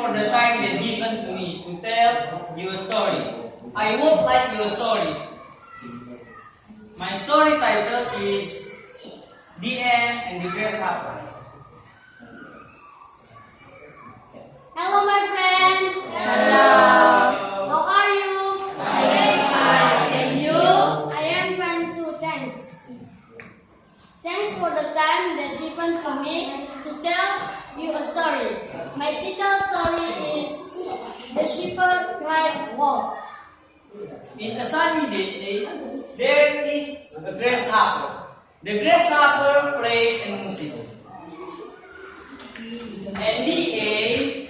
for the time that given to me to tell you a story. I won't like your story. My story title is The Ant and the Grasshopper. Hello, my friend. Hello. How are you? I am fine. And you? I am fine too. Thanks. Thanks for the time that given to me to tell you a story. My title story is The Shepherd Cried Wolf. In a sunny day, there is a grasshopper. The grasshopper played and music. And the ant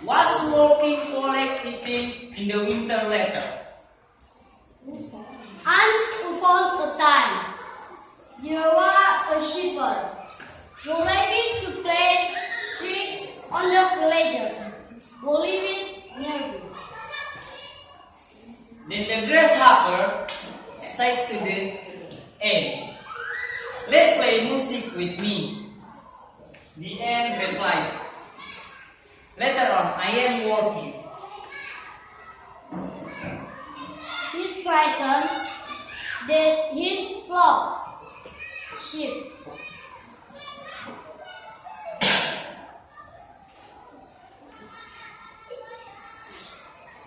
was working collecting in the winter weather. Once upon a time, there was a shepherd who liked to play tricks on the villagers who lived nearby. Then the grasshopper said to the ant, "Let's play music with me." The ant replied, "Later on, I am working." He frightened that his flock sheep.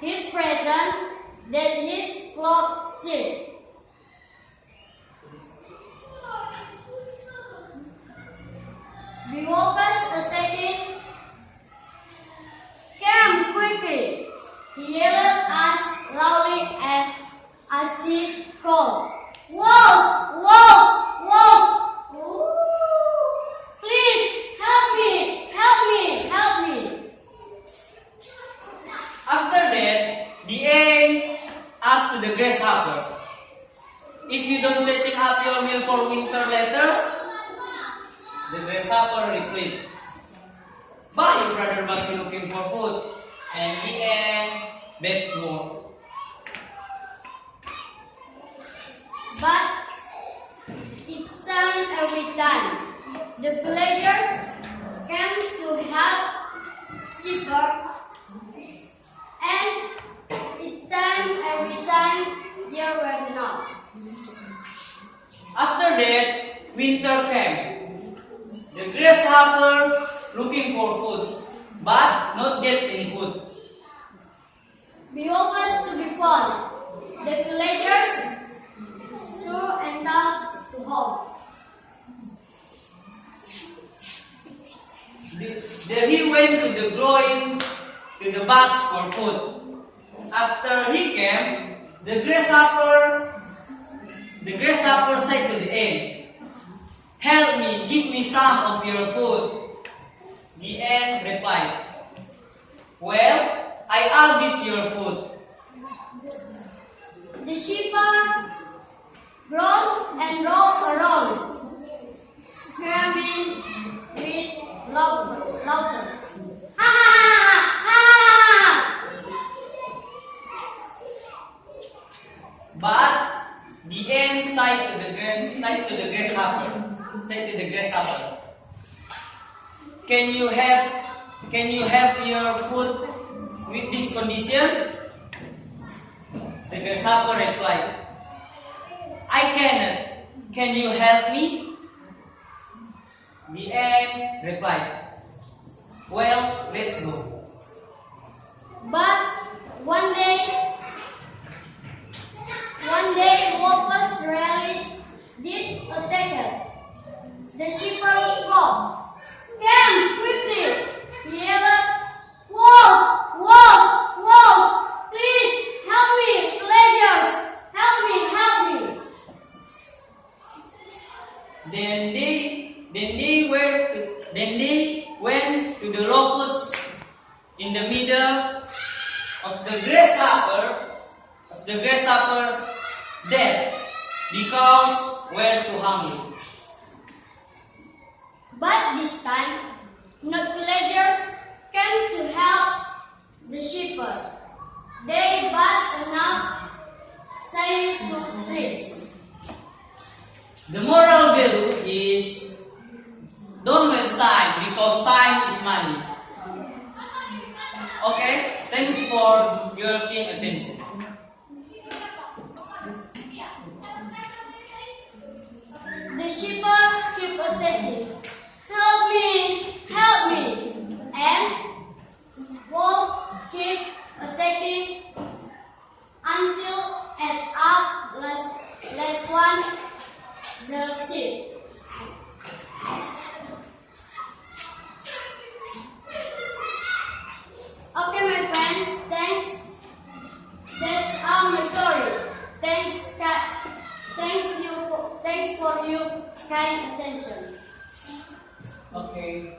He threatened that his flock sheep the wolves attacking. Come quickly! He yelled as loudly as he called. Wolf! Wolf! Wolf! Ooh. Please help me! Help me! Help me! After that, the ant asked the grasshopper, "If you don't setting up your meal for winter later?" The grasshopper replied, "But your brother was looking for food." And the ant begged more. But each time, every time, the villagers came to help shepherd, and each time, every time, there were not. After that, winter came. The grasshopper looking for food, but not get any food. The wolves to be found. The villagers threw and down to home. Then he went to the growing to the box for food. After he came, the grasshopper said to the ant, "Help me, give me some of your food." The ant replied, "Well, I'll give your food." The shepherd groaned and rolled around, screaming with laughter. Ha ha ha ha! But the ant said to the grasshopper, Can you have your food with this condition?" The grasshopper replied, "I cannot. Can you help me?" The ant replied, "Well, let's go." But one day, wolves really did attack her. The shepherd called, "Come quickly!" He yelled, "Wolf! Wolf! Wolf! Please help me, villagers! Help me! Help me!" Then they went to the locusts in the middle of the grasshopper dead because were too hungry. But this time, not villagers came to help the shepherd. They bought enough shiny trees. The moral value is don't waste time because time is money. Thanks for your keen attention. The shepherd kept attacking. Help me! Help me! And wolf kept attacking until at last one the sheep. Okay, my friends, thanks. That's all my story. Thanks for your kind attention. Okay.